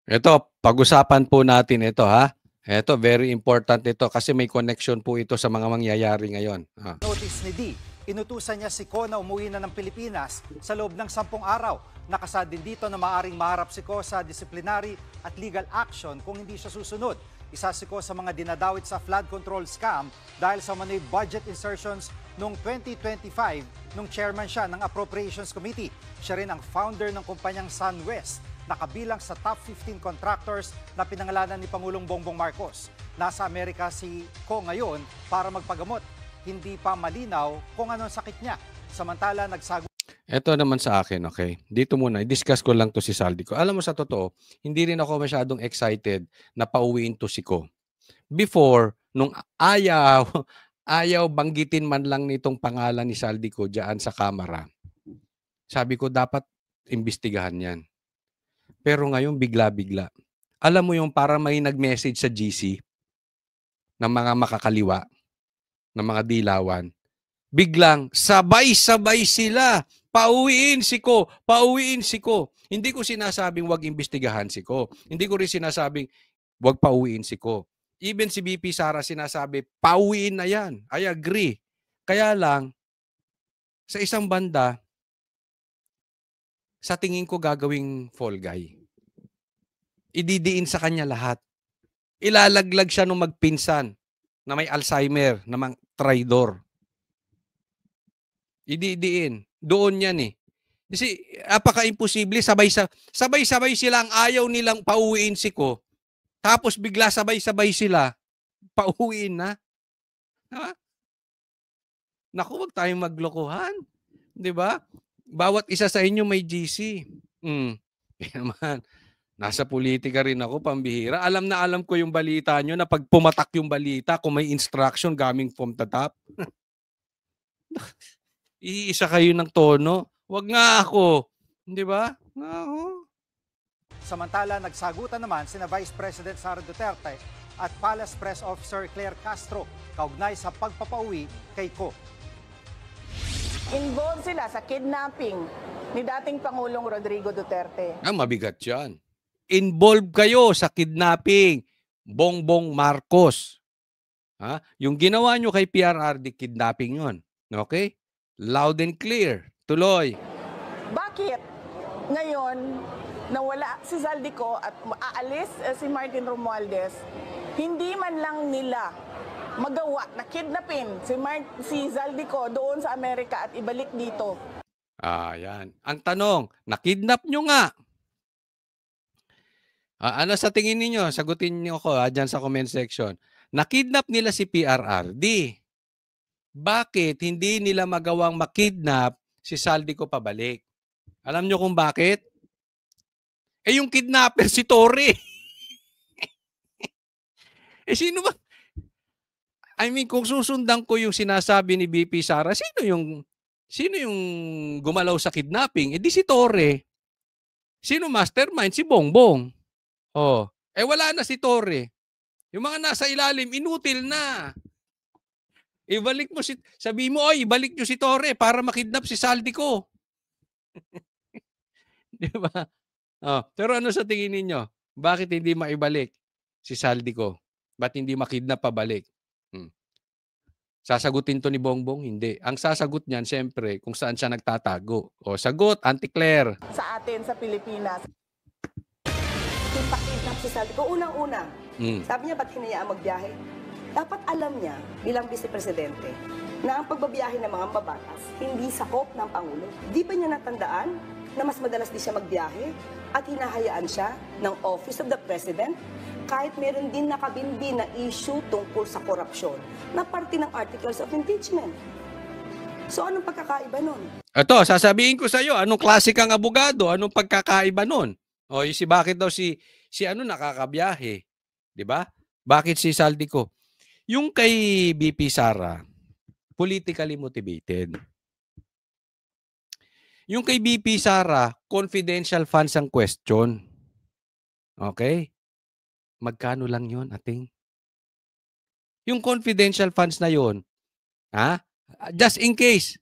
Ito, pag-usapan po natin ito ha. Ito, very important ito kasi may connection po ito sa mga mangyayari ngayon. Notice ni D, inutusan niya si Ko na umuwi na ng Pilipinas sa loob ng 10 araw. Nakasad din dito na maaring maharap si Ko sa disciplinary at legal action kung hindi siya susunod. Isa si Ko sa mga dinadawit sa flood control scam dahil sa manoy budget insertions noong 2025 nung chairman siya ng Appropriations Committee. Siya rin ang founder ng kumpanyang SunWest, nakabilang sa top 15 contractors na pinangalanan ni Pangulong Bongbong Marcos. Nasa Amerika si Ko ngayon para magpagamot. Hindi pa malinaw kung anong sakit niya. Samantala, nagsagot. Ito naman sa akin, okay? Dito muna, i-discuss ko lang to si Saldi ko. Alam mo sa totoo, hindi rin ako masyadong excited na pauwiin to si Ko. Before, nung ayaw banggitin man lang nitong pangalan ni Saldi ko diyan sa kamera, sabi ko dapat imbestigahan yan. Pero ngayon, bigla-bigla. Alam mo yung para may nag-message sa GC ng mga makakaliwa, ng mga dilawan, biglang sabay-sabay sila. Pauwiin si Ko, pauwiin si Ko. Hindi ko sinasabing wag imbestigahan si Ko. Hindi ko rin sinasabing wag pauwiin si Ko. Even si BP Sara sinasabi, pauwiin na yan. I agree. Kaya lang, sa isang banda, sa tingin ko gagawing fall guy. Ididiin sa kanya lahat. Ilalaglag siya nung magpinsan na may Alzheimer, na mga traidor. Ididiin. Doon yan eh. Kasi apaka-imposible, sabay-sabay sila ang ayaw nilang pauwiin si Ko. Tapos bigla sabay-sabay sila, pauwiin na. Ha? Naku, wag tayong maglokohan. 'Di ba? Bawat isa sa inyo may GC. Naman. Nasa politika rin ako, pambihira. Alam na alam ko yung balita nyo na pag pumatak yung balita, kung may instruction coming from the top, iisa kayo ng tono. Wag nga ako. Di ba? Samantala, nagsagutan naman sina Vice President Sara Duterte at Palace Press Officer Claire Castro kaugnay sa pagpapauwi kay Ko. Involved sila sa kidnapping ni dating Pangulong Rodrigo Duterte. Mabigat yan. Involved kayo sa kidnapping Bongbong Marcos. Ha? Yung ginawa nyo kay PRRD, kidnapping yon. Okay? Loud and clear. Tuloy. Bakit ngayon nawala si Zaldico at aalis si Martin Romualdez, hindi man lang nila magawa na kidnapin si Zaldico doon sa Amerika at ibalik dito? Yan. Ang tanong, nakidnap nyo nga. Ano sa tingin niyo? Sagutin niyo ako dyan sa comment section. Nakidnap nila si PRRD. Bakit hindi nila magawang makidnap si Zaldico pabalik? Alam niyo kung bakit? Yung kidnapper si Torre. Sino ba? I mean, kung susundan ko yung sinasabi ni BP Sara, sino yung gumalaw sa kidnapping? Di si Torre. Sino mastermind? Si Bongbong. Wala na si Torre. Yung mga nasa ilalim, inutil na. Ibalik mo sabi mo, ibalik nyo si Torre para makidnap si Zaldico. Di ba? Pero ano sa tingin ninyo? Bakit hindi maibalik si Zaldico? Ba't hindi makidnap pabalik? Sasagutin to ni Bongbong? Hindi. Ang sasagot niyan, siyempre, kung saan siya nagtatago. Sagot, Auntie Claire. Sa atin, sa Pilipinas. Ipakidnap si Zaldico. Unang-una, sabi niya, ba't hinayaan magbiyahe? Dapat alam niya, bilang vice-presidente, na ang pagbabiyahe ng mga mabatas, hindi sakop ng Pangulo. Di ba niya natandaan na mas madalas di siya magbiyahe at hinahayaan siya ng Office of the President kahit meron din nakabinbin na issue tungkol sa korupsyon na parte ng Articles of Impeachment. So anong pagkakaiba nun? Ito, sasabihin ko sa iyo, anong klase kang abogado? Anong pagkakaiba nun? Bakit daw si nakakabiyahe? 'Di ba? Bakit si Zaldico? Yung kay BP Sara, politically motivated. Yung kay BP Sara, confidential funds ang question. Okay? Magkano lang yun, ating? Yung confidential funds na yun, just in case,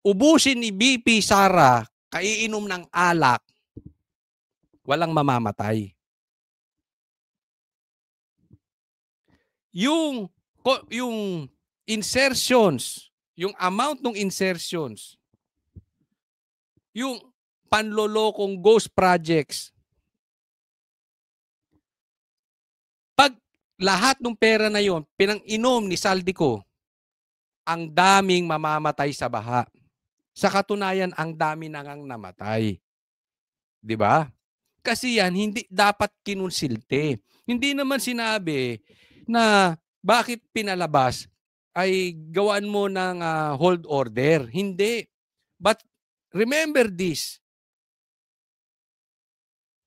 ubusin ni BP Sara, kaiinom ng alak, walang mamamatay. yung insertions, yung amount ng insertions, yung panlolokong ghost projects, pag lahat ng pera na yon pinang-inom ni Saldico, ang daming mamamatay sa baha. Sa katunayan, ang dami nang namatay. 'Di ba? Kasi yan, hindi dapat kinonsilte. Hindi naman sinabi na bakit pinalabas ay gawaan mo ng hold order. Hindi. But remember this.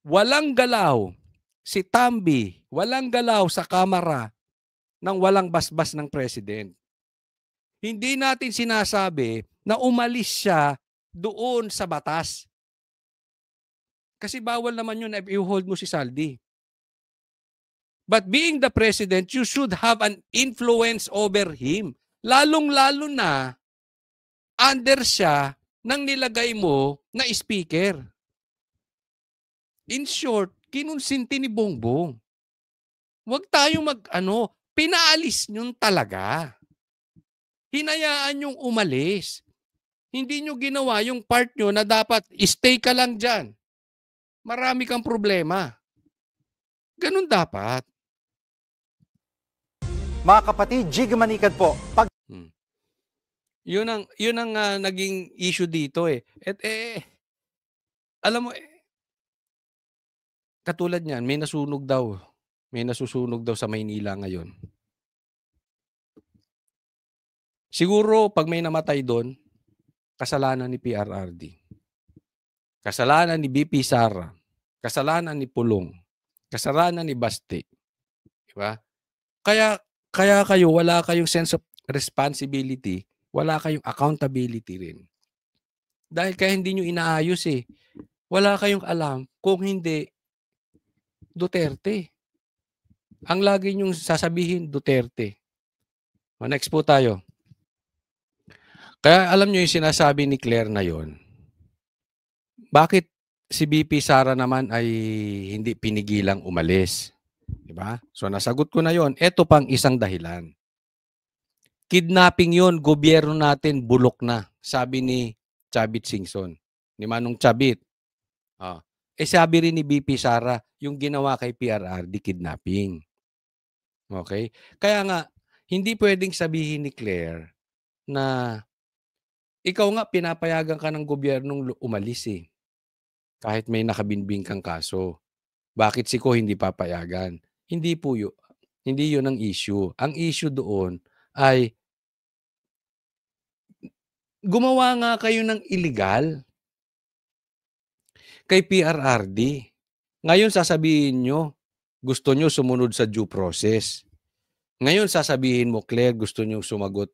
Walang galaw si Tambi, walang galaw sa kamara nang walang basbas ng president. Hindi natin sinasabi na umalis siya doon sa batas. Kasi bawal naman yun na i-hold mo si Saldi. But being the president, you should have an influence over him. Lalong-lalo na under siya nang nilagay mo na speaker. In short, kinonsinti ni Bongbong. Huwag tayong pinaalis nyo talaga. Hinayaan nyong umalis. Hindi nyo ginawa yung part nyo na dapat stay ka lang dyan. Marami kang problema. Ganun dapat. Mga kapatid, Jig Manikad po. Yun ang naging issue dito eh. Alam mo katulad niyan, may nasusunog daw sa Maynila ngayon. Siguro pag may namatay doon, kasalanan ni PRRD. Kasalanan ni BP Sara. Kasalanan ni Pulong. Kasalanan ni Basti. Diba? Kaya kayo, wala kayong sense of responsibility, wala kayong accountability rin. Dahil kaya hindi nyo inaayos eh. Wala kayong alam kung hindi Duterte. Ang lagi nyong sasabihin, Duterte. Next po tayo. Kaya alam nyo yung sinasabi ni Claire na yon. Bakit si BP Sara naman ay hindi pinigilang umalis? Diba? So nasagot ko na yon. Ito pang isang dahilan. Kidnapping yon, gobyerno natin bulok na, sabi ni Chavit Singson, ni Manong Chavit. Sabi rin ni BP Sara, yung ginawa kay PRRD kidnapping. Okay? Kaya nga, hindi pwedeng sabihin ni Claire na ikaw nga pinapayagan ka ng gobyernong umalis eh. Kahit may nakabinbing kang kaso. Bakit si Ko hindi papayagan? Hindi po yun. Hindi yun ang issue. Ang issue doon ay gumawa nga kayo ng illegal kay PRRD. Ngayon sasabihin nyo, gusto nyo sumunod sa due process. Ngayon sasabihin mo, Claire, gusto nyo sumagot.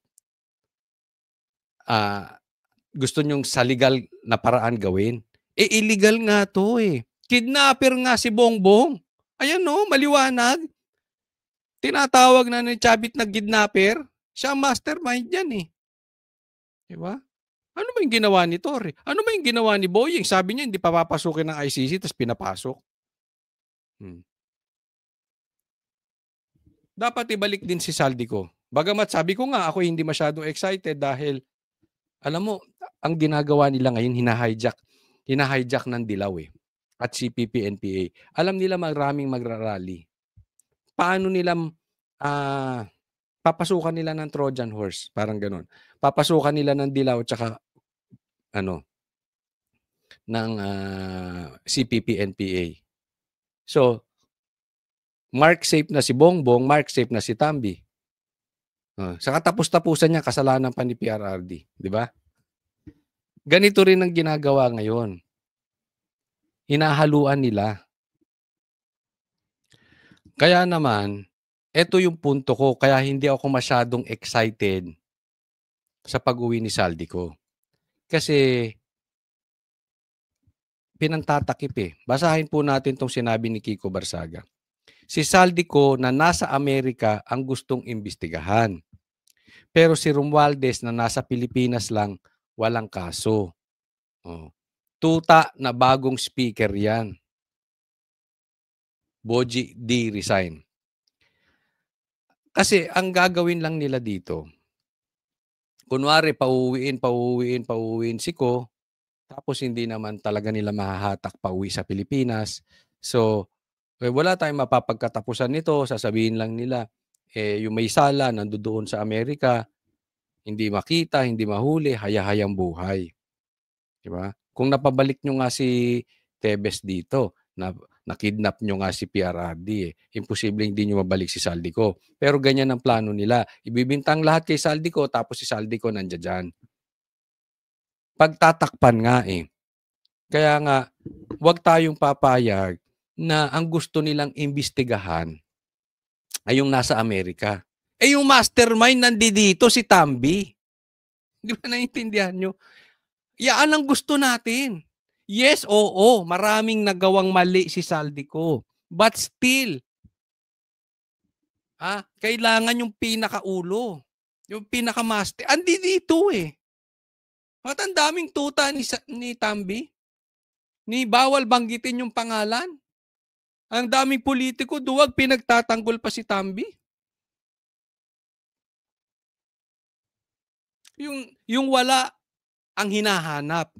Gusto nyo sa legal na paraan gawin. Illegal nga to eh. Kidnapper nga si Bongbong. Ayan no, maliwanag. Tinatawag na ni Chavit na kidnapper. Siya ang mastermind yan eh. Diba? Ano ba yung ginawa ni Torre? Ano ba yung ginawa ni Boying? Sabi niya hindi pa papasukin ng ICC tapos pinapasok. Dapat ibalik din si Saldico. Bagamat sabi ko nga ako hindi masyadong excited dahil alam mo, ang ginagawa nila ngayon hinahijack ng Dilaw eh. At CPP-NPA. Alam nila maraming magrarally. Paano nila papasukan nila ng Trojan horse, parang ganoon. Papasukan nila ng Dilaw at saka ng CPP-NPA. So, mark safe na si Bongbong, mark safe na si Tambi. Sa katapos-tapusan niya, kasalanan pa ni PRRD. Di ba? Ganito rin ang ginagawa ngayon. Hinahaluan nila. Kaya naman, ito yung punto ko. Kaya hindi ako masyadong excited sa pag-uwi ni Saldico. Kasi pinantatakip eh. Basahin po natin itong sinabi ni Kiko Barsaga. Si Saldico na nasa Amerika ang gustong imbestigahan. Pero si Romualdez na nasa Pilipinas lang, walang kaso. Tuta na bagong speaker yan. Boji D. resign. Kasi ang gagawin lang nila dito, kunwari pauwiin si Ko, tapos hindi naman talaga nila mahahatak pauwi sa Pilipinas. So, wala tayong mapapagkatapusan nito. Sasabihin lang nila, yung may sala, nandoon sa Amerika, hindi makita, hindi mahuli, haya-hayang buhay. Diba? Kung napabalik nyo nga si Tebes dito, na-kidnap nyo nga si PRRD, imposible hindi nyo mabalik si Saldico. Pero ganyan ang plano nila. Ibibintang lahat kay Saldico, tapos si Saldico nandiyan dyan. Pagtatakpan nga Kaya nga, huwag tayong papayag na ang gusto nilang imbestigahan ay yung nasa Amerika. Yung mastermind nandito si Tambi. Di ba naiintindihan nyo? Yan ang gusto natin. Yes, oo, maraming nagawang mali si Saldico. But still, kailangan yung pinakaulo, yung pinakamaster. Andi dito At ang daming tuta ni Tambi. Ni bawal banggitin yung pangalan. Ang daming politiko, duwag pinagtatanggol pa si Tambi. Yung wala ang hinahanap.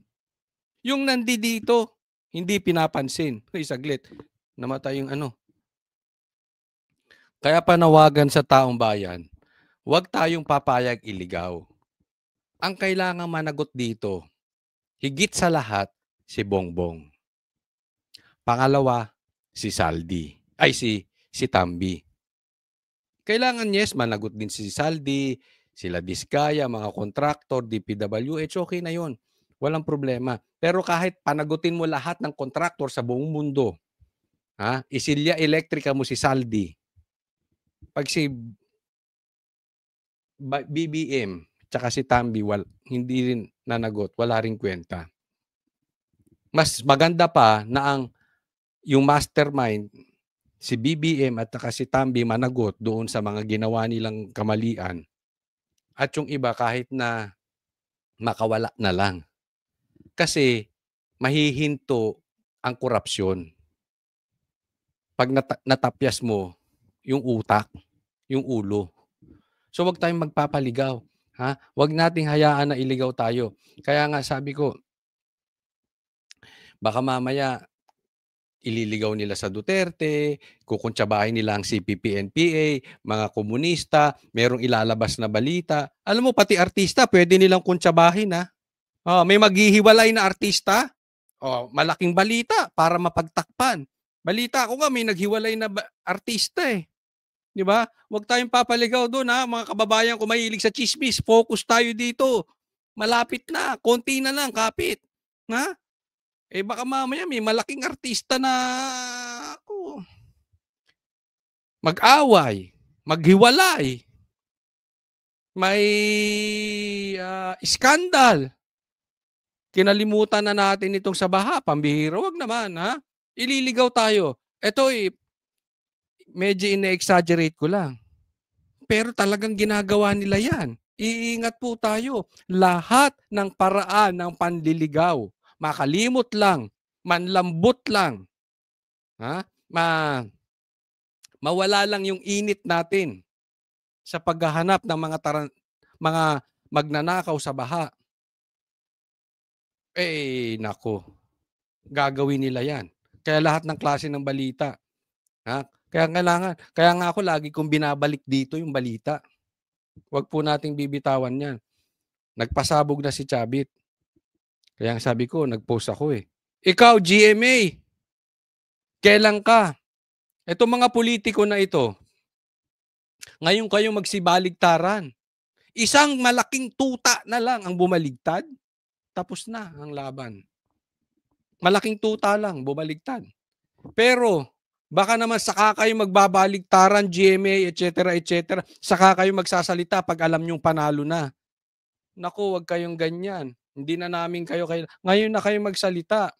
Yung nandito, hindi pinapansin. Saglit. Namatay yung Kaya panawagan sa taong bayan, huwag tayong papayag iligaw. Ang kailangang managot dito, higit sa lahat, si Bongbong. Pangalawa, si Saldi. Si Tambi. Kailangan, yes, managot din si Saldi, sila Diskaya, mga kontraktor, DPWH, okay na yun. Walang problema. Pero kahit panagutin mo lahat ng kontraktor sa buong mundo, isilya elektrika mo si Saldi, pag si BBM, tsaka si Tambi, hindi rin nanagot, wala rin kwenta. Mas maganda pa na yung mastermind, si BBM at saka si Tambi managot doon sa mga ginawa nilang kamalian. At yung iba kahit na makawala na lang. Kasi mahihinto ang korupsyon. Pag natapyas mo yung utak, yung ulo. So wag tayong magpapaligaw. Wag nating hayaan na iligaw tayo. Kaya nga sabi ko, baka mamaya ililigaw nila sa Duterte, kukuntsabahin nila ang CPP-NPA, mga komunista, merong ilalabas na balita. Alam mo, pati artista, pwede nilang kuntsabahin may maghihiwalay na artista, malaking balita para mapagtakpan. Balita ko nga, may naghiwalay na artista Di ba? Huwag tayong papaligaw doon mga kababayan ko mahilig sa chismis. Focus tayo dito. Malapit na, konti na lang, kapit. Baka mamaya may malaking artista na mag-away, maghiwalay, may iskandal. Kinalimutan na natin itong sa baha, pambihira. Wag naman, ililigaw tayo. Ito medyo ina-exaggerate ko lang. Pero talagang ginagawa nila yan. Iingat po tayo. Lahat ng paraan ng panliligaw, makalimot lang, manlambot lang, mawala lang yung init natin sa paghahanap ng mga magnanakaw sa baha. Nako, gagawin nila yan. Kaya lahat ng klase ng balita. Kaya nga ako lagi kong binabalik dito yung balita. Huwag po nating bibitawan yan. Nagpasabog na si Chabit. Kaya sabi ko, nag-post ako Ikaw, GMA, kailan ka? Ito mga politiko na ito, ngayon kayo magsibaligtaran. Isang malaking tuta na lang ang bumaligtad, tapos na ang laban. Malaking tuta lang, bumaligtad. Pero, baka naman saka kayo magbabaligtaran, GMA, etc., saka kayo magsasalita pag alam nyong panalo na. Naku, wag kayong ganyan. Hindi na namin kayo ngayon na kayo magsalita.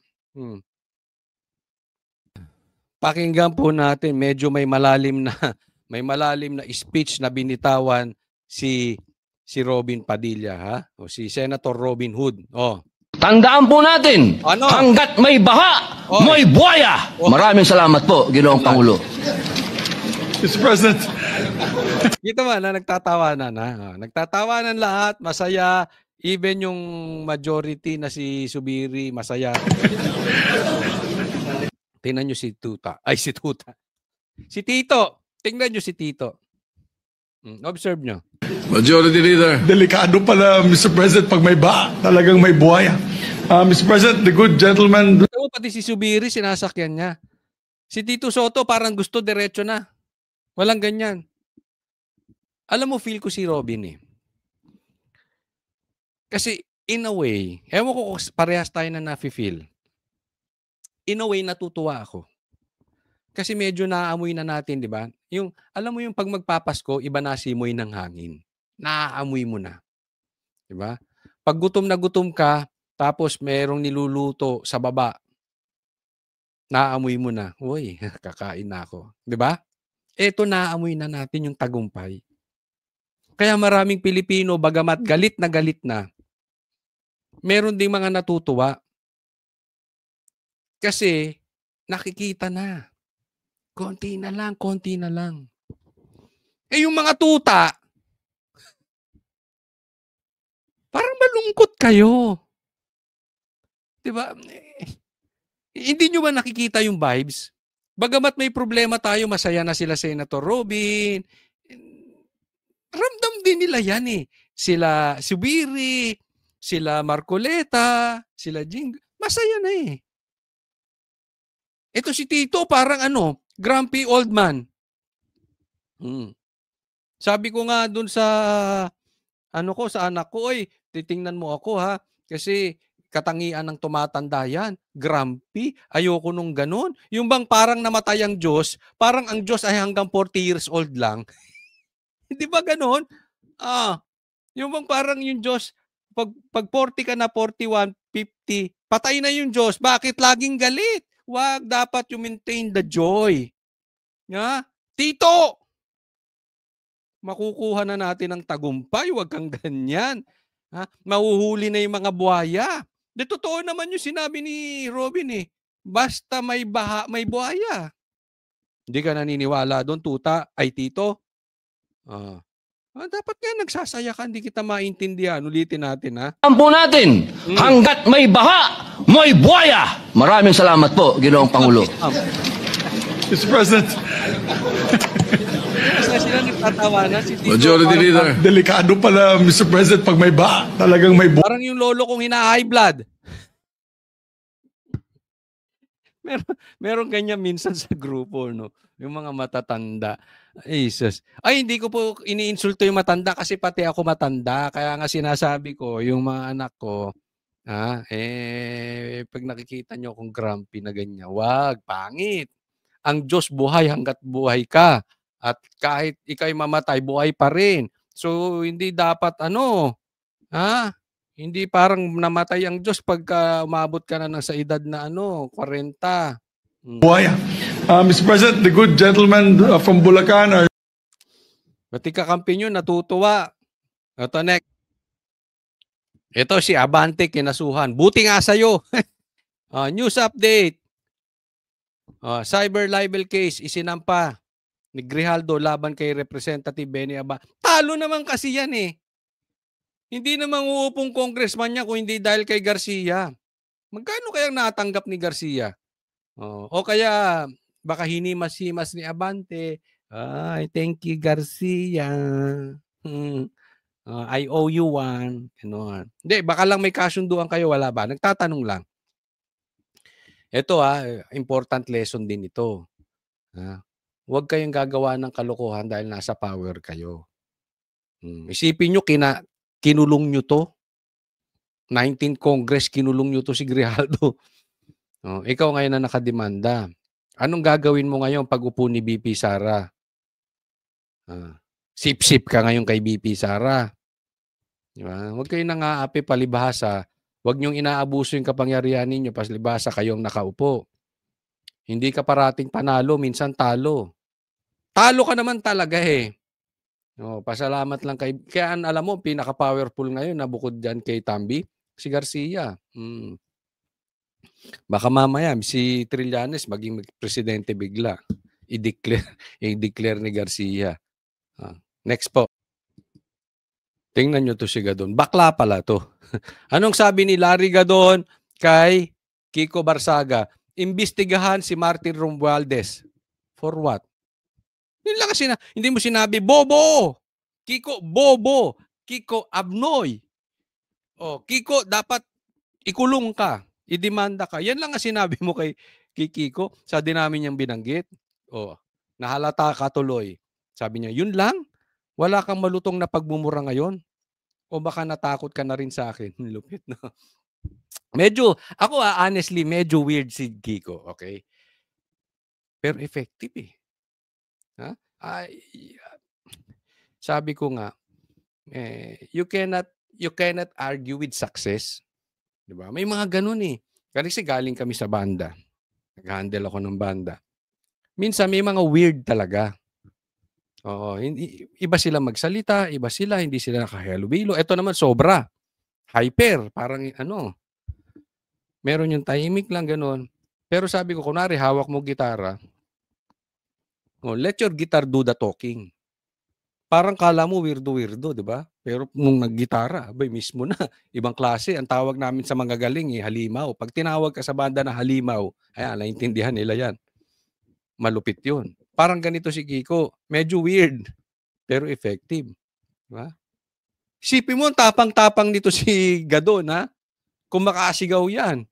Pakinggan po natin, medyo may malalim na speech na binitawan si Robin Padilla, o si Senator Robin Hood. Tandaan po natin, hanggat may baha, may buhaya. Maraming salamat po, Ginoong Pangulo. Mr. President, Kita mo na nagtatawanan na. Nagtatawanan lahat, masaya. Even yung majority na si Subiri, masaya. Tingnan nyo si Tuta. Ay, si Tuta. Si Tito. Tingnan nyo si Tito. Observe nyo. Majority Leader. Delikado pala, Mr. President, pag may talagang may buhaya. Mr. President, the good gentleman... Pati si Subiri, sinasakyan niya. Si Tito Soto, parang gusto diretso na. Walang ganyan. Alam mo, feel ko si Robin eh. Kasi, in a way, ewan ko kung parehas tayo na nafe-feel. In a way, natutuwa ako. Kasi medyo naaamoy na natin, di ba? Yung, alam mo yung pag magpapasko, iba na simoy ng hangin. Naaamoy mo na. Di ba? Pag gutom na gutom ka, tapos merong niluluto sa baba, naaamoy mo na. Uy, kakain na ako. Di ba? Eto, naaamoy na natin yung tagumpay. Kaya maraming Pilipino, bagamat galit na, meron ding mga natutuwa. Kasi, nakikita na. Konti na lang, konti na lang. Eh, yung mga tuta, parang malungkot kayo. Diba? Hindi nyo ba nakikita yung vibes? Bagamat may problema tayo, masaya na sila Senator Robin. Ramdam din nila yan eh. Sila Subiri, sila Marcoleta, sila Jing. Masaya na eh. Ito si Tito parang grumpy old man. Sabi ko nga dun sa sa anak ko, oy, titingnan mo ako ha. Kasi katangian ng tumatanda yan. Grumpy. Ayoko nung ganun. Yung bang parang namatay ang Diyos, parang ang Diyos ay hanggang 40 years old lang. Hindi ba ganun? Yung bang parang yung Diyos, pag 40 ka na, 41, 50, patay na yung Diyos. Bakit laging galit? Wag, dapat you maintain the joy. Nga? Tito! Makukuha na natin ang tagumpay. Wag kang ganyan. Mahuhuli na yung mga buhaya. De, totoo naman yung sinabi ni Robin eh. Basta may baha, may buhaya. Hindi ka naniniwala doon, Tuta? Ay, Tito? Dapat nga nagsasaya ka, hindi kita maintindihan. Ulitin natin, ha? Ampo natin, hanggat may baha, may buhaya. Maraming salamat po, Ginoong Pangulo. Mr. President. Sila nagtatawanan, si Tito. Majority Leader. Delikado pala, Mr. President, pag may talagang may parang yung lolo kong hina-high blood. Meron ganyan minsan sa grupo, no? Yung mga matatanda. Jesus. Ay, hindi ko po iniinsulto yung matanda kasi pati ako matanda. Kaya nga sinasabi ko, yung mga anak ko, pag nakikita nyo akong grumpy na ganyan, wag, pangit. Ang Diyos buhay hanggat buhay ka. At kahit ikaw'y mamatay, buhay pa rin. So, hindi dapat hindi parang namatay ang Diyos pagka umabot ka na sa edad na 40. buhaya. Mr. President, the good gentleman from Bulacan. Pati kakampi nyo, natutuwa. Ito, next. Ito si Abante kinasuhan. Buti nga sa'yo. News update. Cyber libel case isinampa ni Grijaldo laban kay Representative Benny Abante. Talo naman kasi yan eh. Hindi naman uupong congressman niya kung hindi dahil kay Garcia. Magkano kayang natanggap ni Garcia? O kaya baka hinimas-himas ni Abante. Ay, thank you Garcia. I owe you one. Hindi, baka lang may kasunduan kayo, wala ba? Nagtatanong lang. Ito important lesson din ito. Huwag kayong gagawa ng kalokohan dahil nasa power kayo. Isipin nyo, kinulong nyo to. 19th Congress, kinulong nyo to si Grijaldo. Ikaw ngayon na nakademanda. Anong gagawin mo ngayon pag upo ni BP Sara? Sip-sip ka ngayon kay BP Sara. Diba? Huwag kayong nang-aapi palibhasa. Huwag niyong inaabuso yung kapangyarihan ninyo palibhasa kayong nakaupo. Hindi ka parating panalo, minsan talo. Talo ka naman talaga eh. Pasalamat lang kay... Kaya alam mo, pinaka-powerful ngayon na bukod dyan kay Tambi, si Garcia. Baka mamaya si Trillanes maging presidente bigla. I-declare ni Garcia. Next po. Tingnan nyo to si Gadon. Bakla pala to. Anong sabi ni Larry Gadon kay Kiko Barsaga? Imbestigahan si Martin Romualdez. For what? Hindi mo sinabi, Bobo! Kiko, Bobo! Kiko, Abnoy! O, Kiko, dapat ikulong ka. Idemanda ka. Yan lang ang sinabi mo kay Kiko sa dinamin niyang binanggit. O, nahalata ka tuloy. Sabi niya, yun lang? Wala kang malutong na pagmumura ngayon? O baka natakot ka na rin sa akin? Lupit, no? Medyo, ako honestly, medyo weird si Kiko, okay? Pero effective eh. Ha? Sabi ko nga, you cannot argue with success. Diba? May mga ganun eh. Kasi galing kami sa banda. Nag-handle ako ng banda. Minsan may mga weird talaga. Oo, iba sila magsalita, iba sila, hindi sila nakahalubilo. Ito naman sobra. Hyper, parang meron yung tahimik lang ganun. Pero sabi ko, kunwari hawak mo gitara, let your guitar do the talking. Parang kala mo weirdo, di ba? Pero nung naggitara, abay mismo na. Ibang klase. Ang tawag namin sa mga galing, halimaw. Pag tinawag ka sa banda na halimaw, ayan, naintindihan nila yan. Malupit yun. Parang ganito si Kiko. Medyo weird, pero effective. Diba? Isipin mo, tapang-tapang nito si Gadon, ha? Kung makasigaw yan.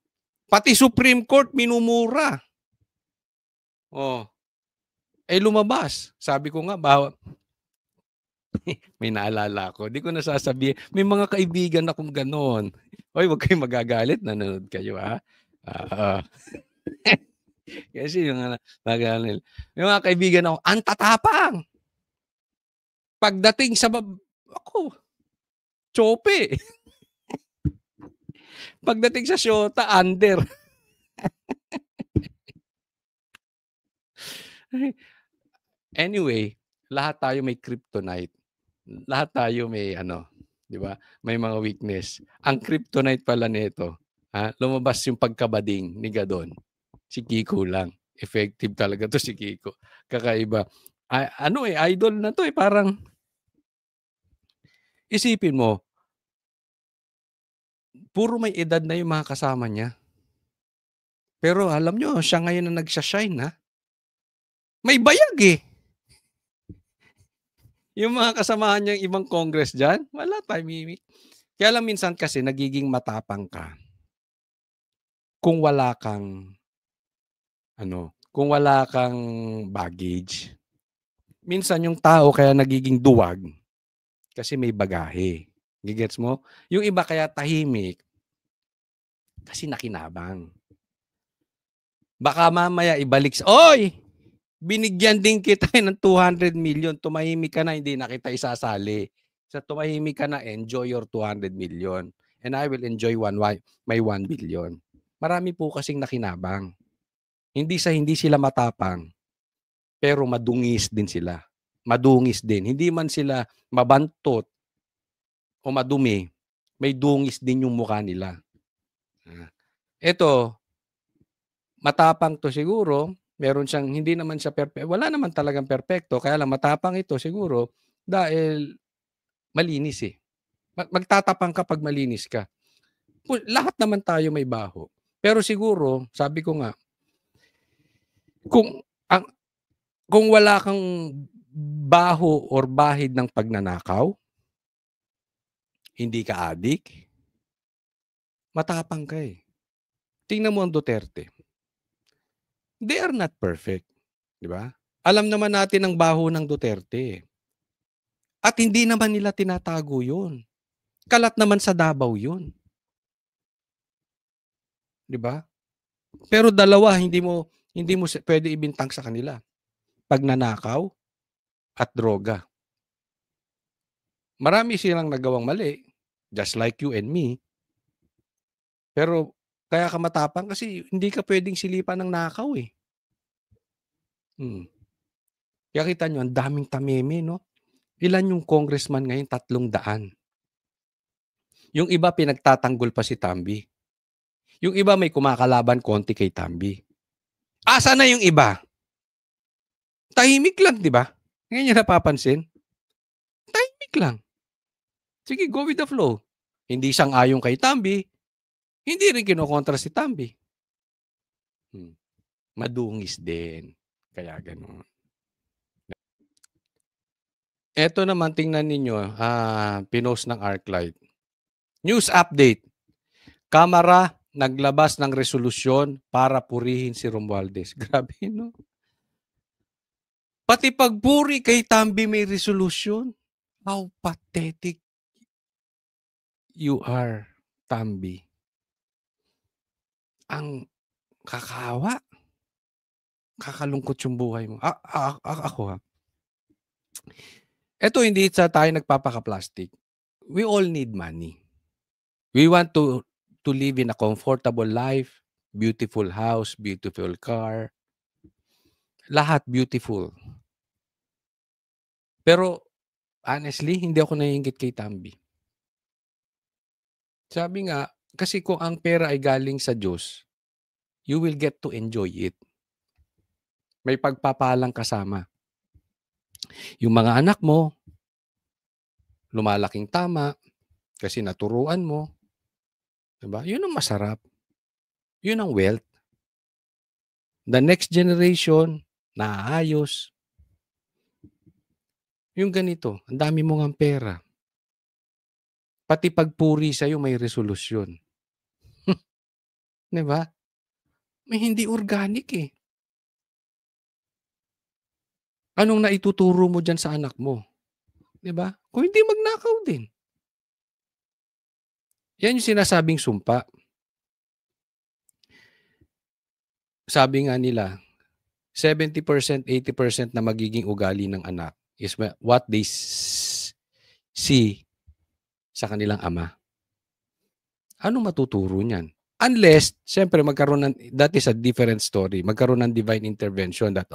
Pati Supreme Court, minumura. Oh. Lumabas. Sabi ko nga, may naalala ko. Di ko nasasabihin. May mga kaibigan akong ganon. Oy, wag kayong magagalit. Nanonood kayo, ha? Kasi yung may mga kaibigan ako, ang tatapang. Pagdating sa ako, chope. Pagdating sa shota, under. Anyway, lahat tayo may kryptonite. Lahat tayo may di ba? May mga weakness. Ang kryptonite pala nito, lumabas yung pagkabading ni Gadon. Si Kiko lang. Effective talaga to si Kiko. Kakaiba. Idol na to parang isipin mo, puro may edad na yung mga kasama niya. Pero alam nyo, siya ngayon na nagsashine, ha? May bayag eh. Yung mga kasamahan niyang ibang congress dyan, wala pa, mimik. Kaya lang minsan kasi nagiging matapang ka kung wala kang kung wala kang baggage. Minsan yung tao kaya nagiging duwag kasi may bagahe. Gigets mo? Yung iba kaya tahimik kasi nakinabang. Baka mamaya ibalik oy! Binigyan din kita ng 200 million. Tumahimik ka na, hindi na kita isasali. Sa tumahimik ka na, enjoy your 200 million. And I will enjoy my 1 billion. Marami po kasing nakinabang. Hindi sila matapang, pero madungis din sila. Madungis din. Hindi man sila mabantot o madumi, may dungis din yung mukha nila. Ito, matapang to siguro, meron siyang, hindi naman siya perfecto. Wala naman talagang perfecto, kaya lang matapang ito siguro dahil malinis eh. Magtatapang ka pag malinis ka. Lahat naman tayo may baho. Pero siguro, sabi ko nga, kung wala kang baho or bahid ng pagnanakaw, hindi ka adik, matapang ka eh. Tingnan mo ang Duterte. They are not perfect. Di ba? Alam naman natin ang baho ng Duterte. At hindi naman nila tinatago yun. Kalat naman sa Davao yun. Di ba? Pero dalawa, hindi mo pwede ibintang sa kanila. Pagnanakaw at droga. Marami silang nagawang mali, just like you and me. Pero kaya ka matapang kasi hindi ka pwedeng silipan ng nakaw eh. Kaya kita nyo, ang daming tameme, no? Ilan yung congressman ngayon? 300. Yung iba pinagtatanggol pa si Tambi. Yung iba may kumakalaban konti kay Tambi. Asa na yung iba? Tahimik lang, di ba? Ngayon yung napapansin. Tahimik lang. Sige, go with the flow. Hindi sang-ayon kay Tambi, hindi rin kinokontra si Tambi. Madungis din. Kaya gano'n. Eto naman, tingnan ninyo, pinost ng ArcLight. News update. Kamara naglabas ng resolusyon para purihin si Romualdez. Grabe, no? Pati pagpuri kay Tambi may resolusyon. How pathetic you are, Tambi. Ang kakawa. Kakalungkot yung buhay mo. Ako ha. Ito hindi sa tayo nagpapaka-plastic. We all need money. We want to live in a comfortable life, beautiful house, beautiful car. Lahat beautiful. Pero honestly, hindi ako naiinggit kay Tambi. Sabi nga, kasi kung ang pera ay galing sa Diyos, you will get to enjoy it. May pagpapalang kasama. Yung mga anak mo, lumalaking tama, kasi naturuan mo. Diba? Yun ang masarap. Yun ang wealth. The next generation, naayos. Yung ganito, ang dami mo ng pera. Pati pagpuri sa'yo may resolusyon. Diba? May hindi organic eh. Anong naituturo mo dyan sa anak mo? Diba? Kung hindi, magnakaw din. Yan yung sinasabing sumpa. Sabi nga nila, 70%, 80% na magiging ugali ng anak is what they see sa kanilang ama. Anong matuturo niyan? Unless, siyempre, that is a different story. Magkaroon ng divine intervention that,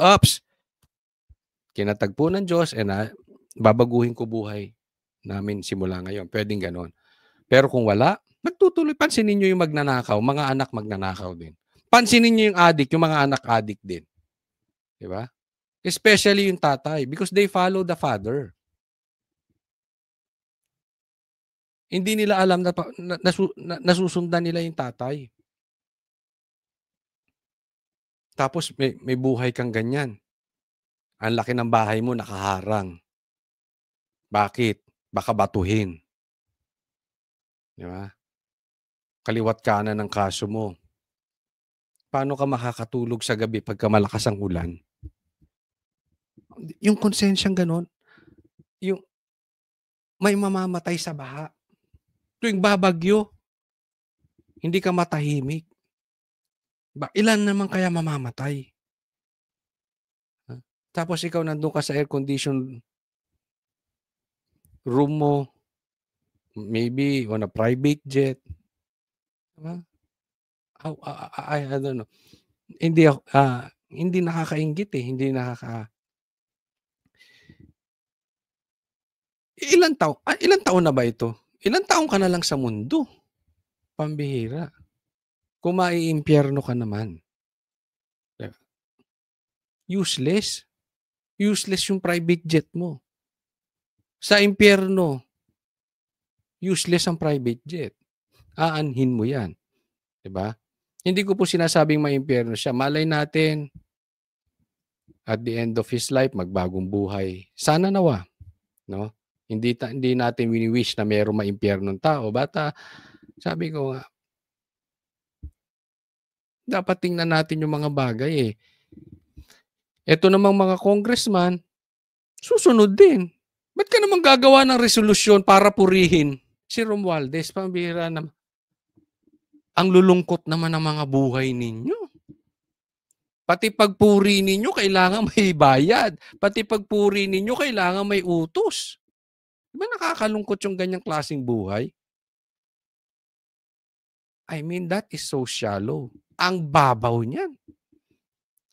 kinatagpo ng Diyos babaguhin ko buhay namin simula ngayon. Pwedeng ganon. Pero kung wala, magtutuloy. Pansinin nyo yung magnanakaw. Mga anak magnanakaw din. Pansinin nyo yung addict. Yung mga anak addict din. Diba? Especially yung tatay. Because they follow the father. Hindi nila alam na nasusundan nila yung tatay. Tapos may buhay kang ganyan. Ang laki ng bahay mo nakaharang. Bakit? Baka batuhin. Diba? Kaliwat kanan ng kaso mo. Paano ka makakatulog sa gabi pagka malakas ang ulan? Yung konsensyang ganon, yung may mamamatay sa baha. Tuwing babagyo, hindi ka matahimik. Ilan naman kaya mamamatay? Tapos ikaw nandun ka sa air-conditioned room mo, maybe on a private jet. Diba? I don't know. Hindi nakakainggit eh. Hindi Ilan taon na ba ito? Ilan taon ka na lang sa mundo? Pambihira. Kung maiimpyerno ka naman. Useless. Useless yung private jet mo. Sa impyerno, useless ang private jet. Aanhin mo yan. Diba? Hindi ko po sinasabing maimpyerno siya. Malay natin, at the end of his life, magbagong buhay. Sana nawa. No? Hindi natin wini-wish na mayroong maimpyernong tao. Bata, sabi ko nga, dapat tingnan natin yung mga bagay eh. Ito namang mga congressman, susunod din. Ba't ka naman gagawa ng resolusyon para purihin si Romualdez? Pambihira naman. Ang lulungkot naman ng mga buhay ninyo. Pati pagpuri ninyo, kailangan may bayad. Pati pagpuri ninyo, kailangan may utos. Diba nakakalungkot yung ganyang klaseng buhay? I mean, that is so shallow. Ang babaw niyan.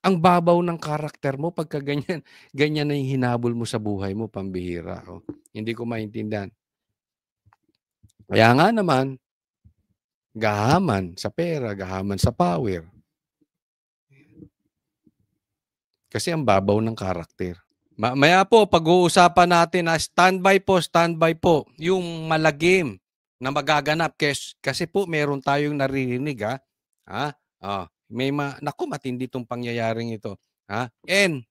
Ang babaw ng karakter mo pagka ganyan na yung hinabol mo sa buhay mo, pambihira. Oh. Hindi ko maintindihan. Kaya nga naman, gahaman sa pera, gahaman sa power. Kasi ang babaw ng karakter. Mamaya po, pag-uusapan natin na standby po, yung malagim na magaganap. Kasi po, meron tayong naririnig, ha? Naku, matindi itong pangyayaring ito. Ha? And,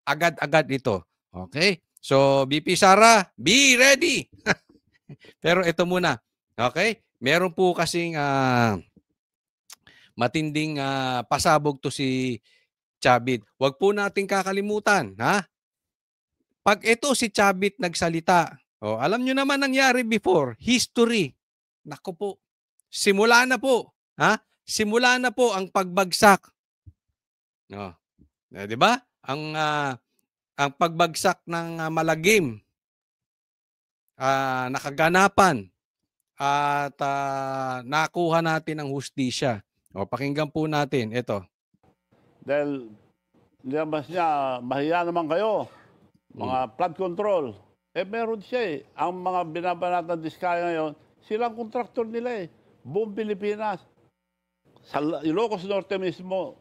agad-agad ito. Okay? So, BP Sara, be ready! Pero ito muna. Okay? Meron po kasing matinding pasabog to si Chavit. Huwag po nating kakalimutan, ha? Pag ito si Chavit nagsalita, alam nyo naman nangyari before, history. Naku po, simula na po, ha? Simula na po ang pagbagsak. Di ba? Ang pagbagsak ng malagim, nakaganapan, at nakuha natin ang hustisya. Pakinggan po natin, ito. Dahil nilabas niya, mahiya naman kayo. Mga flood control. Meron siya eh. Ang mga binabanat ng Diskaya ngayon, silang kontraktor nila eh. Buong Pilipinas. Sa Ilocos Norte mismo,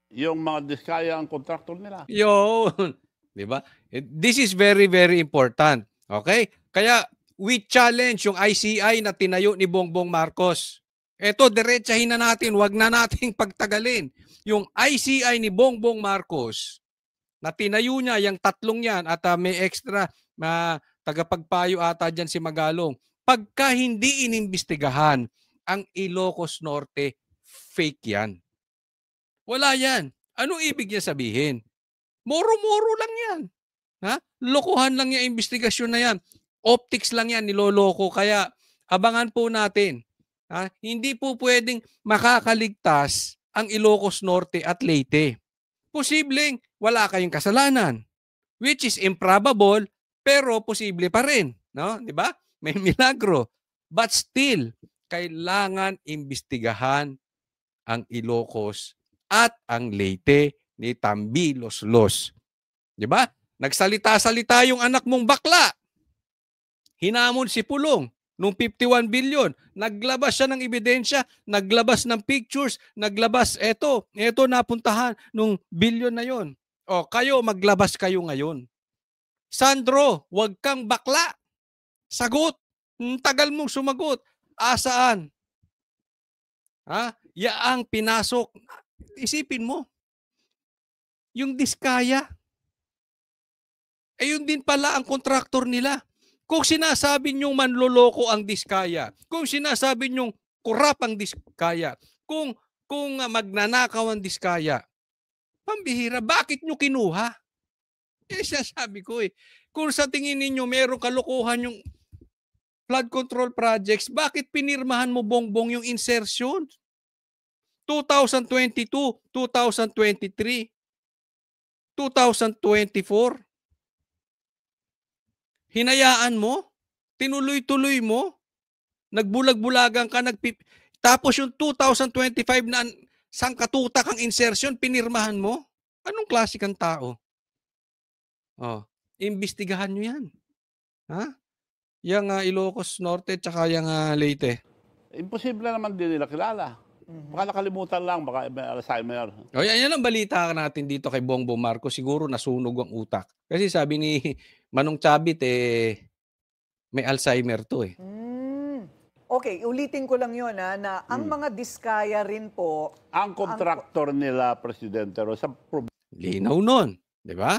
yung mga Diskaya ang kontraktor nila. Yun. Diba? This is very, very important. Okay? Kaya, we challenge yung ICI na tinayo ni Bongbong Marcos. Ito, diretsahin na natin. Huwag na nating pagtagalin. Yung ICI ni Bongbong Marcos, na tinayo niya yung tatlong yan at may extra tagapagpayo ata dyan si Magalong. Pagka hindi inimbestigahan ang Ilocos Norte, fake yan. Wala yan. Anong ibig niya sabihin? Moro-moro lang yan. Ha? Lokohan lang yung investigasyon na yan. Optics lang yan, niloloko. Kaya abangan po natin. Ha? Hindi po pwedeng makakaligtas ang Ilocos Norte at Leyte. Posibleng wala kayong kasalanan, which is improbable, pero posible pa rin. No? Di ba? May milagro. But still, kailangan imbestigahan ang Ilocos at ang Leyte ni Tambiloslos. Di ba? Nagsalita-salita yung anak mong bakla. Hinamon si Pulong nung 51 billion. Naglabas siya ng ebidensya, naglabas ng pictures, naglabas eto napuntahan nung billion na yon. Kayo, maglabas kayo ngayon. Sandro, wag kang bakla. Sagot. Tagal mong sumagot. Asaan? Yaang pinasok. Isipin mo. Yung Diskaya. Yun din pala ang kontraktor nila. Kung sinasabi niyong manloloko ang Diskaya, kung sinasabi niyong kurap ang Diskaya, kung magnanakaw ang Diskaya, pambihira, bakit niyo kinuha? Sabi ko kung sa tingin ninyo merong kalokohan yung flood control projects, bakit pinirmahan mo Bongbong yung insertion? 2022, 2023, 2024. Hinayaan mo? Tinuloy-tuloy mo? Nagbulag-bulagan ka, tapos yung 2025 na sangkatutak ang insertion, pinirmahan mo? Anong klase kang tao? Imbestigahan nyo yan. Ha? Yung Ilocos Norte tsaka yung Leyte. Imposible naman din nila kilala. Baka nakalimutan lang, baka may Alzheimer. Yan ang balita natin dito kay Bongbong Marcos. Siguro nasunog ang utak. Kasi sabi ni Manong Chavit, may Alzheimer to . Okay, ulitin ko lang yun na ang mga Diskaya rin po. Ang kontraktor nila, Presidente, sa linaw nun. Di ba?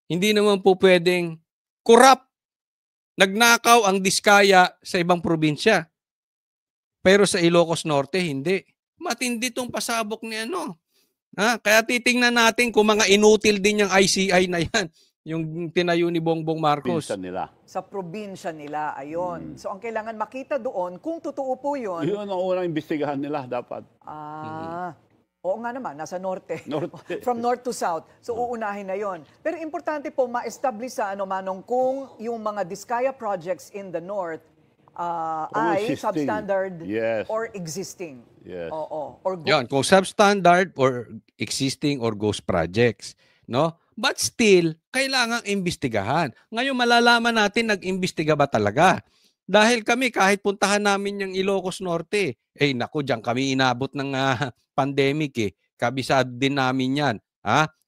Hindi naman po pwedeng kurap. Nagnakaw ang Diskaya sa ibang probinsya. Pero sa Ilocos Norte, hindi. Matindi tong pasabok ni Kaya titingnan natin kung mga inutil din yung ICI na yan. Yung tinayo ni Bongbong Marcos. Sa probinsya nila, ayon. So ang kailangan makita doon, kung totoo po yun. Yun ang unang imbestigahan nila dapat. Oo nga naman, nasa norte. From north to south. So uunahin na yon. Pero importante po ma-establish sa Manong kung yung mga Diskaya projects in the north ay substandard or existing. Yes. Yan, kung substandard or existing or ghost projects, no? But still, kailangang imbestigahan. Ngayon malalaman natin nag-imbestiga ba talaga? Dahil kami kahit puntahan namin yung Ilocos Norte, naku, diyan kami inabot ng pandemic . Kabisado din namin yan.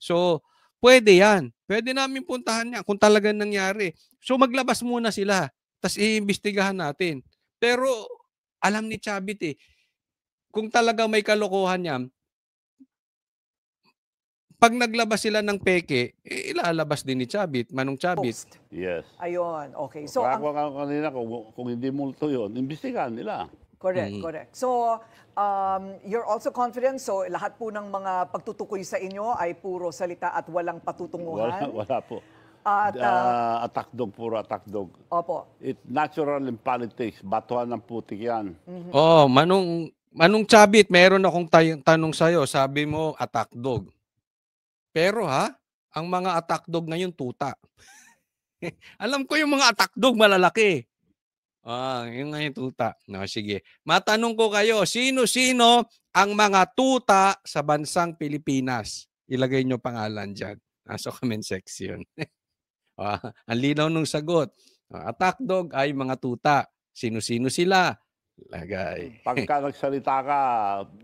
So, Pwede yan. Pwede namin puntahan yan kung talagang nangyari. So maglabas muna sila, tapos iimbestigahan natin. Pero alam ni Chavit kung talaga may kalokohan yan, pag naglabas sila ng peke, ilalabas din ni Chavit, Manong Chavit. Post. Yes. Ayun, okay. So, Kaya kanina, kung hindi multo yun, imbestigahan nila. correct, correct. So, you're also confident, so lahat po ng mga pagtutukoy sa inyo ay puro salita at walang patutunguhan? Wala po. At, Attack dog, puro attack dog. opo. It's natural in politics. Batuhan ng putik yan. Oh, Manong Chavit, meron akong tanong sa'yo. Sabi mo, attack dog. Pero ang mga attack dog ngayon, tuta. Alam ko yung mga attack dog, malalaki. Yung ngayon tuta. No, sige. Matanong ko kayo, sino-sino ang mga tuta sa bansang Pilipinas? Ilagay nyo pangalan dyan. Nasa comment section. Ang linaw nung sagot. Attack dog ay mga tuta. Sino-sino sila? Lagay. Pagka nagsalita ka,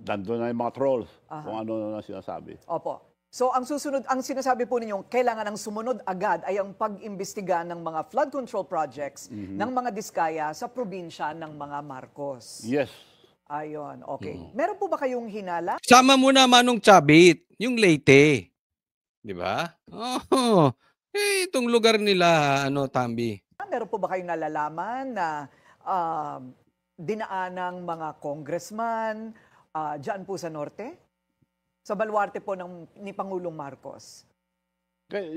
nandun na yung mga trolls. Kung ano na sinasabi. Opo. So, ang susunod, ang sinasabi po ninyong kailangan ng sumunod agad ay ang pag-imbestiga ng mga flood control projects ng mga diskaya sa probinsya ng mga Marcos. Yes. Ayun, okay. Meron po ba kayong hinala? Sama mo na Manong Chavit, yung Leyte. Di ba? Itong lugar nila, Tambi. Meron po ba kayong nalalaman na dinaan ng mga congressman dyan po sa norte? Sa baluarte po ni Pangulong Marcos.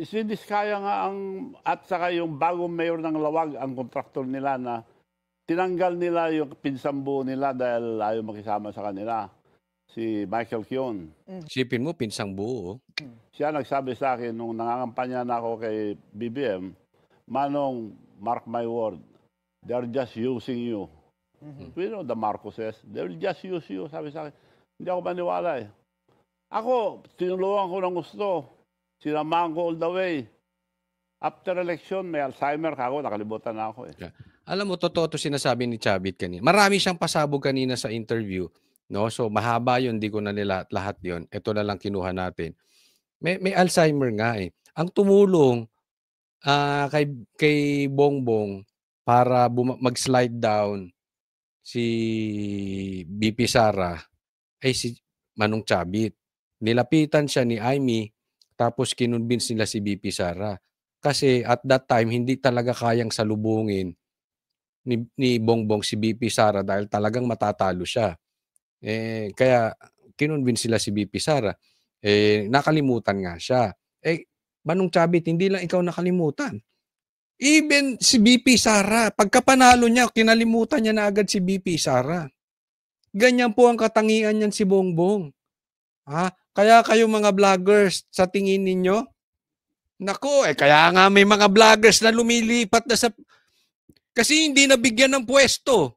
Si Diskaya nga at saka yung bagong mayor ng Lawag, ang kontraktor nila na tinanggal nila yung pinsambuo nila dahil ayaw makisama sa kanila. Si Michael Kion. Sipin mo, pinsang buo. Siya nagsabi sa akin nung nangangampanya na ako kay BBM, Manong, mark my word, they're just using you. We know the Marcoses, they'll just use you. Sabi sa akin, hindi ako maniwala Ako, tinulungan ko ng gusto. Sinamahan ko all the way. After election, may Alzheimer ako, nakalimutan na ako Alam mo, totoo to sinasabi ni Chavit kanina. Marami siyang pasabog kanina sa interview. No? So, mahaba yun, di ko na lahat yun. Ito na lang kinuha natin. May Alzheimer nga Ang tumulong kay Bongbong para mag-slide down si BP Sara ay si Manong Chavit. Nilapitan siya ni Amy, tapos kinonvince nila si BP Sara. Kasi at that time, hindi talaga kayang salubungin ni Bongbong si BP Sara dahil talagang matatalo siya. Kaya kinonvince sila si BP Sara. Nakalimutan nga siya. Manong Chavit, hindi lang ikaw nakalimutan. Even si BP Sara, pagkapanalo niya, kinalimutan niya na agad si BP Sara. Ganyan po ang katangian niyan si Bongbong. Kaya kayo mga vloggers, sa tingin ninyo, nako, kaya nga may mga vloggers na lumilipat na sa... Kasi hindi nabigyan ng pwesto.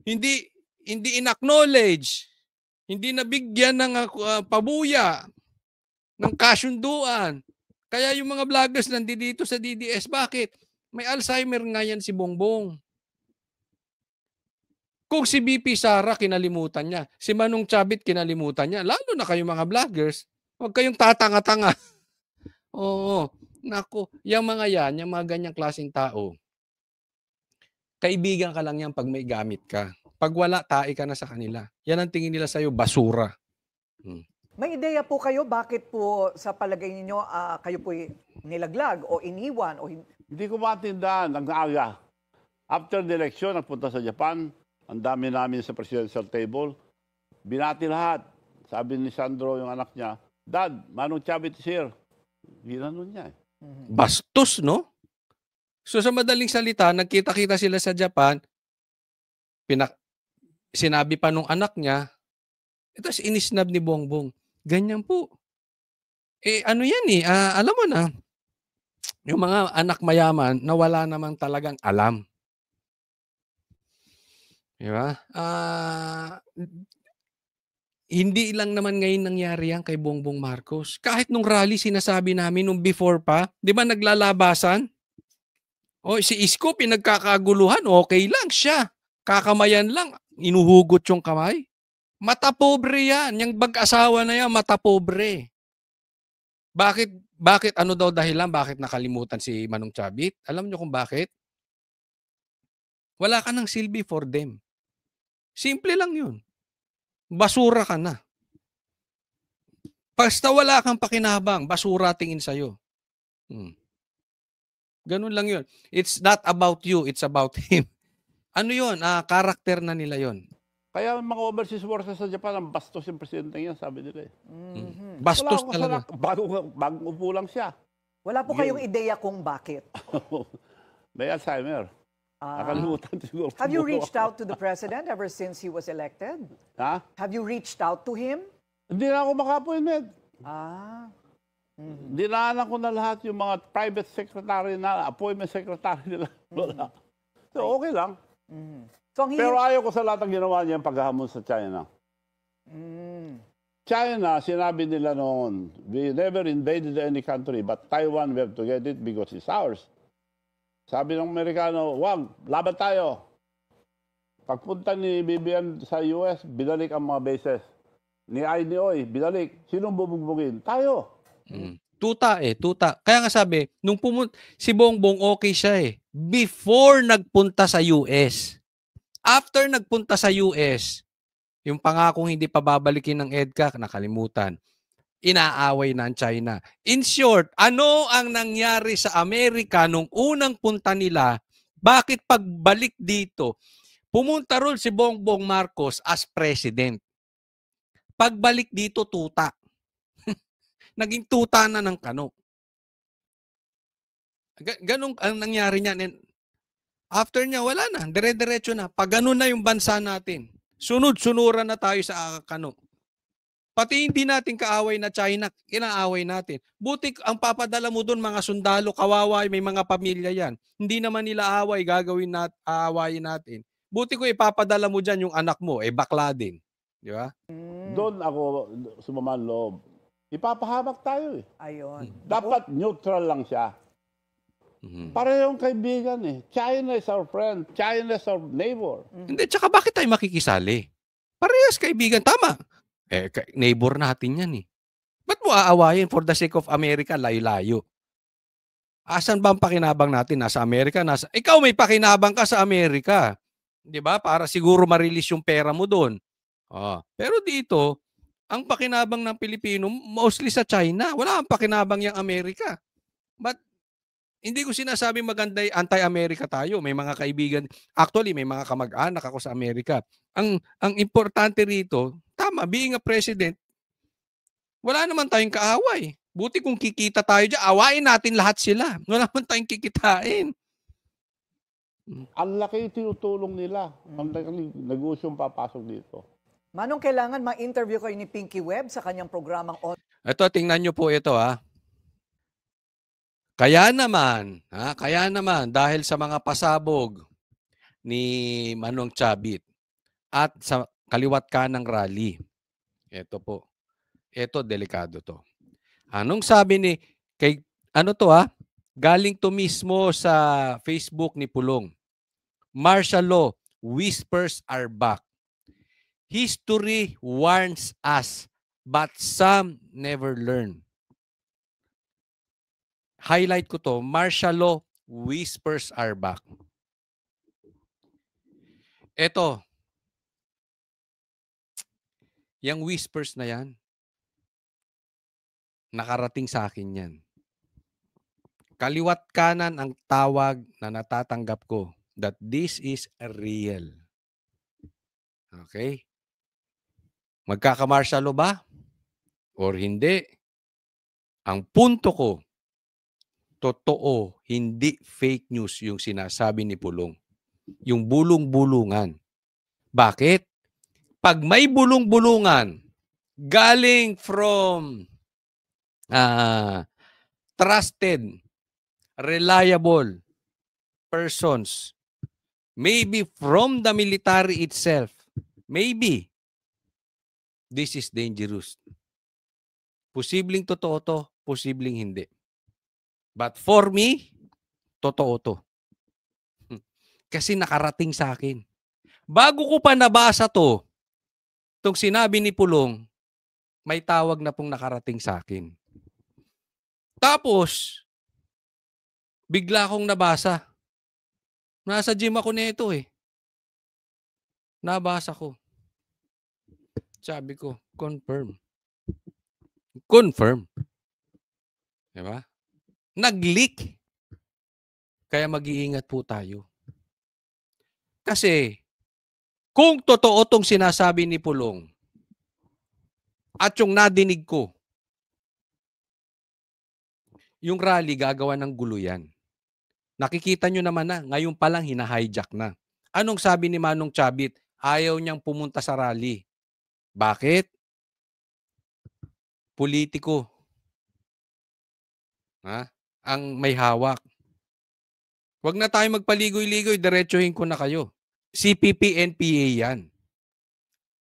Hindi in-acknowledge. Hindi nabigyan ng pabuya, ng kasunduan. Kaya yung mga vloggers nandito sa DDS, bakit? May Alzheimer nga yan si Bongbong. Kung si BP Sara kinalimutan niya, si Manong Chavit kinalimutan niya, lalo na kayong mga vloggers, huwag kayong tatanga-tanga. Oo, naku, yung mga ganyang klaseng tao, kaibigan ka lang yan pag may gamit ka. Pag wala, tae ka na sa kanila. Yan ang tingin nila sa'yo, basura. May ideya po kayo, bakit po sa palagay ninyo kayo po nilaglag o iniwan? Hindi ko matindahan, ang aga. After the election, nagpunta sa Japan, ang dami namin sa presidential table. Binati lahat. Sabi ni Sandro, yung anak niya, Dad, Manong Chavit is here. Ginanon niya Bastos, no? So sa madaling salita, nagkita-kita sila sa Japan, sinabi pa nung anak niya, tapos inisnab ni Bongbong. Ganyan po. Ano yan alam mo na, yung mga anak mayaman na wala namang talagang alam. Diba? Hindi lang naman ngayon nangyari yan kay Bongbong Marcos. Kahit nung rally, sinasabi namin nung before pa, di ba naglalabasan? Si Isko, pinagkakaguluhan, okay lang siya. Kakamayan lang, inuhugot yung kamay. Mata pobre yan. Yung mag-asawa na yan, mata pobre. Bakit Bakit? Ano daw dahilan? Bakit nakalimutan si Manong Chavit? Alam nyo kung bakit? Wala ka ng silbi for them. Simple lang yun. Basura ka na. Basta wala kang pakinabang, basura tingin sa'yo. Ganun lang yun. It's not about you, it's about him. Ano yun? Karakter na nila yun. Kaya mga overseas workers sa Japan, ang bastos yung presidente niya, sabi nila eh. Bastos talaga. Bagong upo lang siya. Wala po kayong ideya kung bakit. May Alzheimer. Nakalimutan siguro. Have you reached out to the president ever since he was elected? Ha? Have you reached out to him? Hindi na ako maka-appointment. Dinaanan ko na lahat yung mga private secretary na, appointment secretary nila. Wala. So, okay lang. So, pero ayaw ko sa lahat ng ginawa niya yung paghahamon sa China. China, sinabi nila noon, we never invaded any country, but Taiwan, we have to get it because it's ours. Sabi ng Amerikano, wag, laban tayo. Pagpunta ni BBM sa US, binalik ang mga bases. Ni Oy, binalik. Sinong bubugbugin? Tayo. Tuta. Kaya nga sabi, nung si Bongbong okay siya eh. Before nagpunta sa US. After nagpunta sa US, yung pangakong hindi pa babalikin ng EDCA, nakalimutan. Inaaway na ang China. In short, ano ang nangyari sa Amerika nung unang punta nila? Bakit pagbalik dito, pumunta ron si Bongbong Marcos as president? Pagbalik dito, tuta. Naging tuta na ng kano. Ganun ang nangyari niya. After niya, wala na. Dire-diretso na. Pag ganun na yung bansa natin, sunod-sunuran na tayo sa kano. Pati hindi natin kaaway na China, inaaway natin. Buti ang papadala mo doon, mga sundalo, kawawa, may mga pamilya yan. Hindi naman nila away, aawayin natin. Buti ko ipapadala mo dyan yung anak mo, bakla din. Di ba? Doon ako sumaman loob. Ipapahamak tayo eh. Ayun. Dapat neutral lang siya. Parehong kaibigan eh. China is our friend. China is our neighbor. Hindi, tsaka bakit tayo makikisali? Parehas kaibigan, tama. Neighbor natin yan eh. Ba't mo aawayin for the sake of America, layo-layo? Asan ba ang pakinabang natin? Nasa Amerika, ikaw may pakinabang ka sa Amerika. Di ba? Para siguro ma-release yung pera mo doon. Pero dito, ang pakinabang ng Pilipino, mostly sa China. Wala ang pakinabang yung Amerika. But hindi ko sinasabing maganda anti-America tayo. May mga kaibigan, actually may mga kamag-anak ako sa Amerika. Ang importante rito, tama, being a president, wala naman tayong kaaway. Buti kung kikita tayo dyan, awain natin lahat sila. Wala naman tayong kikitain. Ang laki tinutulong nila. Ang negosyong papasok dito. Manong, kailangan ma-interview kayo ni Pinky Webb sa kanyang programang Ito, tingnan nyo po ito ha. Kaya naman, dahil sa mga pasabog ni Manong Chavit at sa kaliwat kanang rally, ito po, ito delikado to. Anong sabi ni, galing to mismo sa Facebook ni Pulong. Martial law, whispers are back. History warns us, but some never learn. Highlight ko to, martial law, whispers are back. Ito, yung whispers na yan, nakarating sa akin yan. Kaliwat kanan ang tawag na natatanggap ko that this is real. Okay? Magkaka-martial law ba? Or hindi? Ang punto ko, totoo, hindi fake news yung sinasabi ni Pulong. Yung bulong-bulungan. Bakit? Pag may bulong-bulungan, galing from trusted, reliable persons, maybe from the military itself, maybe, this is dangerous. Posibleng totoo to, posibleng hindi. But for me, totoo to. Kasi nakarating sa akin. Bago ko pa nabasa to, itong sinabi ni Pulong, may tawag na pong nakarating sa akin. Tapos, bigla akong nabasa. Nasa gym ako nito eh. Nabasa ko. Sabi ko, confirm. Confirm. Diba? Nag-leak. Kaya mag-iingat po tayo. Kasi, kung totoo tong sinasabi ni Pulong, at yung nadinig ko, yung rally gagawa ng gulo yan. Nakikita nyo naman na, ngayon pa lang hina-hijack na. Anong sabi ni Manong Chabit? Ayaw niyang pumunta sa rally. Bakit? Politiko. Ha? Ang may hawak. Huwag na tayo magpaligoy-ligoy, diretsuhin ko na kayo. CPP, NPA yan.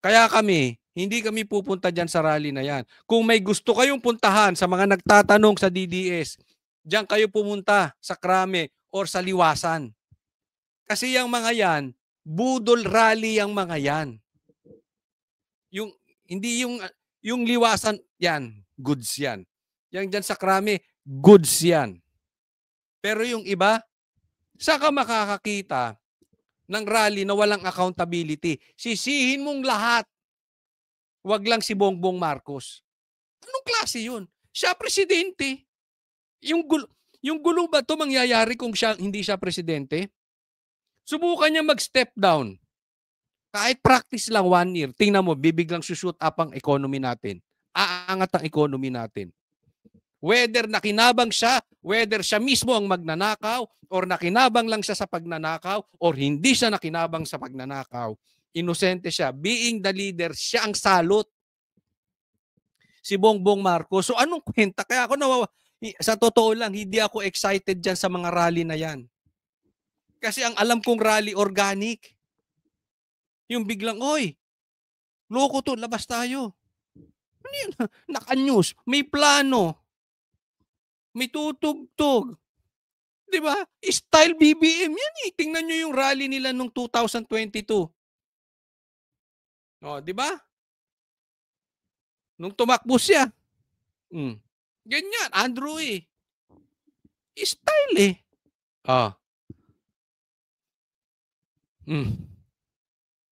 Kaya kami, hindi kami pupunta dyan sa rally na yan. Kung may gusto kayong puntahan sa mga nagtatanong sa DDS, dyan kayo pumunta sa Krame or sa Liwasan. Kasi yung mga yan, budol rally yung mga yan. Hindi yung Liwasan, yan, goods yan. Yang dyan sa Krame, goods yan. Pero yung iba, saka makakakita ng rally na walang accountability. Sisihin mong lahat. Wag lang si Bongbong Marcos. Anong klase yun? Siya presidente. Yung gulo ba ito mangyayari kung hindi siya presidente? Subukan niya mag-step down. Kahit practice lang 1 year. Tingnan mo, bibiglang shoot up ang economy natin. Aangat ang economy natin. Whether nakinabang siya, whether siya mismo ang magnanakaw, or nakinabang lang siya sa pagnanakaw, or hindi siya nakinabang sa pagnanakaw, inosente siya. Being the leader, siya ang salot. Si Bongbong Marcos. So anong kwenta? Kaya ako sa totoo lang, hindi ako excited dyan sa mga rally na yan. Kasi ang alam kong rally, organic. Yung biglang, oy, loko to, labas tayo. Ano yun? Naka-news, may plano. May tutugtog. Diba? Style BBM yan eh. Tingnan nyo yung rally nila nung 2022. O, diba? Nung tumakbo siya. Ganyan, Andrew eh. Style eh.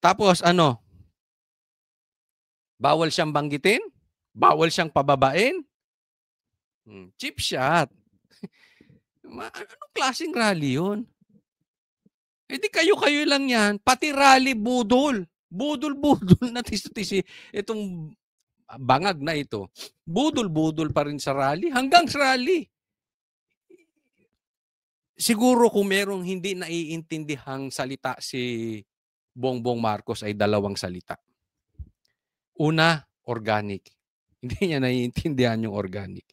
Tapos ano? Bawal siyang banggitin? Bawal siyang pababain? Cheap shot. Anong klaseng rally yun? Eh di kayo-kayo lang yan. Pati rally budol. Budol-budol na tisi-tisi. Itong bangag na ito. Budol-budol pa rin sa rally. Hanggang sa rally. Siguro kung merong hindi naiintindihang salita si Bongbong Marcos ay 2 salita. Una, organic. Hindi niya naiintindihan yung organic.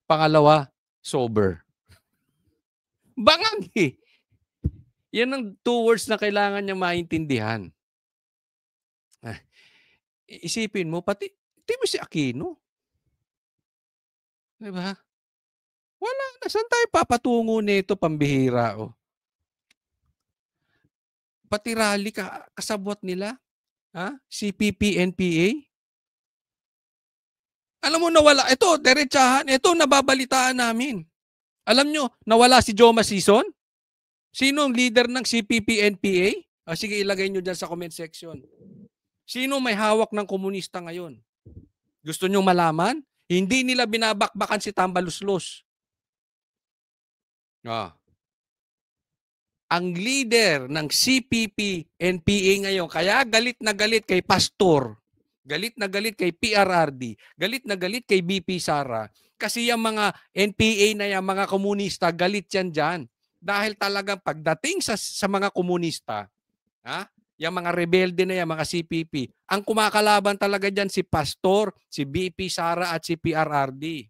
Pangalawa, sober. Bangag eh. Yan ang 2 words na kailangan niya maintindihan. Isipin mo, pati mo si Aquino. Diba? Wala na. Saan tayo papatungo nito, pambihira? Oh. Pati rally kasabwat nila. CPP, NPA. Alam mo nawala. Ito, derechahan. Ito, nababalitaan namin. Alam nyo, nawala si Joma Sison? Sino ang leader ng CPP, NPA? Sige, ilagay nyo dyan sa comment section. Sino may hawak ng komunista ngayon? Gusto nyo malaman? Hindi nila binabakbakan si Tambaluslos. Ang leader ng CPP, NPA ngayon, kaya galit na galit kay Pastor, galit na galit kay PRRD, galit na galit kay BP Sara, kasi yung mga NPA na yung mga komunista, galit yan dyan. Dahil talagang pagdating sa mga komunista, yung mga rebelde na yan, mga CPP, ang kumakalaban talaga dyan si Pastor, si BP Sara at si PRRD.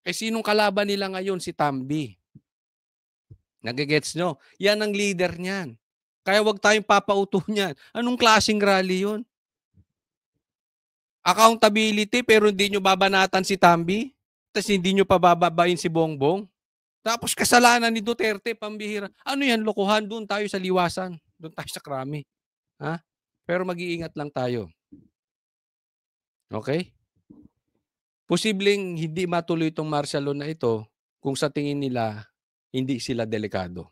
Sinong kalaban nila ngayon? Si Tambi. Nagigets nyo? Yan ang leader niyan. Kaya wag tayong papauto niyan. Anong klaseng rally yun? Accountability pero hindi nyo babanatan si Tambi? Tapos hindi nyo pabababain si Bongbong? Tapos kasalanan ni Duterte, pambihira. Ano yan? Lokohan. Doon tayo sa Liwasan. Doon tayo sa Krame. Pero mag-iingat lang tayo. Okay? Posibleng hindi matuloy itong martial law na ito kung sa tingin nila hindi sila delikado.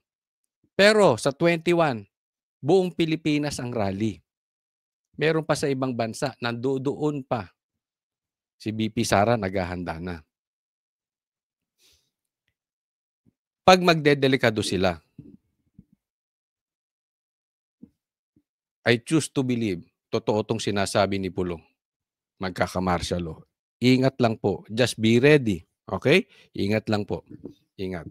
Pero sa 21, buong Pilipinas ang rally. Meron pa sa ibang bansa, nandoon pa. Si BP Sara naghahanda na. Pag magdedelikado sila, I choose to believe, totoo itong sinasabi ni Pulong. Magkaka-martial law. Ingat lang po. Just be ready. Okay? Ingat lang po. Ingat.